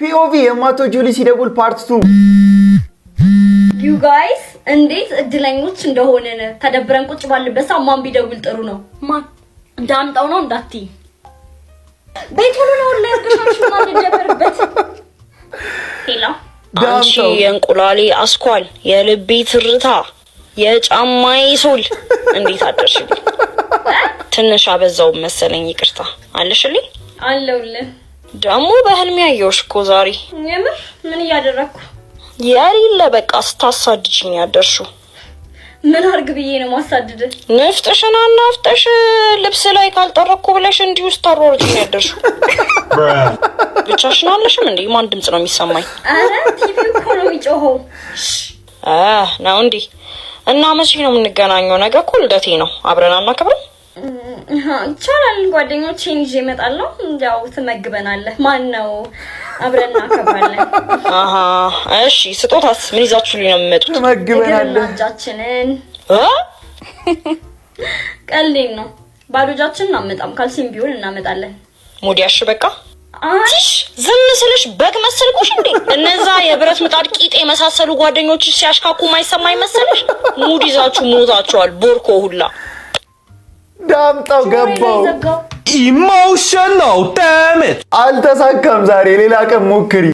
ፒኦቪ የማትወጂው ልጅ ሲደውል ፓርት 2 ዩ ጋይስ እንዴት እድለኞች እንደሆነን ተደብረን ቁጭ ባልበት ማን ቢደውል ጥሩ ነው? ማን እንዳምጣው ነው እንዳትይ ቤት ሁሉ ነው ለርግሻችሁ ማለት ጀበርበት ሄላ አንቺ የእንቁላሌ አስኳል የልቤ ትርታ የጫማዬ ሶል እንዴት አደርሽልኝ? ትንሽ አበዛው መሰለኝ ይቅርታ አለሽልኝ አለውልህ ደሞ በህልሜ ያየሁሽ እኮ ዛሬ የምር ምን ያደረኩ ያሪለ በቃ ስታሳድጂኝ ያደርሽው ምን አርግ ብዬ ነው ማሳደደ ነፍጥሽና ናፍጠሽ ልብስ ላይ ካልጠረኩ ብለሽ እንዲው ስታሮርጂኝ ያደርሽው ብቻሽን አለሽም እንዴ ማን ድምጽ ነው የሚሰማኝ አረ ቲቪው እኮ ነው የሚጮኸው ነው እንዴ እና መቼ ነው የምንገናኘው ነገ እኮ ልደቴ ነው አብረን አናከብረን ይቻላል ጓደኞቼን ይዤ እመጣለሁ ያው ትመግበናለህ ማን ነው አብረን እናከብራለን እሺ ስጦታስ ምን ይዛችሁልኝ ነው የምመጡት ትመግበናለህ እጃችንን ቀልዴን ነው ባዶጃችንን አመጣም ካልሲም ቢሆን እናመጣለን ሙዲያሽ በቃ አንቺ ዝም ስልሽ በግ መሰልኩሽ እንዴ እነዛ የብረት ምጣድ ቂጤ መሳሰሉ ጓደኞችሽ ሲያሽካኩ ማይሰማኝ መሰለሽ ሙድ ይዛችሁ ሞታችኋል ቦርኮ ሁላ ዳምጣው ገባው Emotional, damn it! አልተሳካም ዛሬ ሌላ ቀን ሞክሪ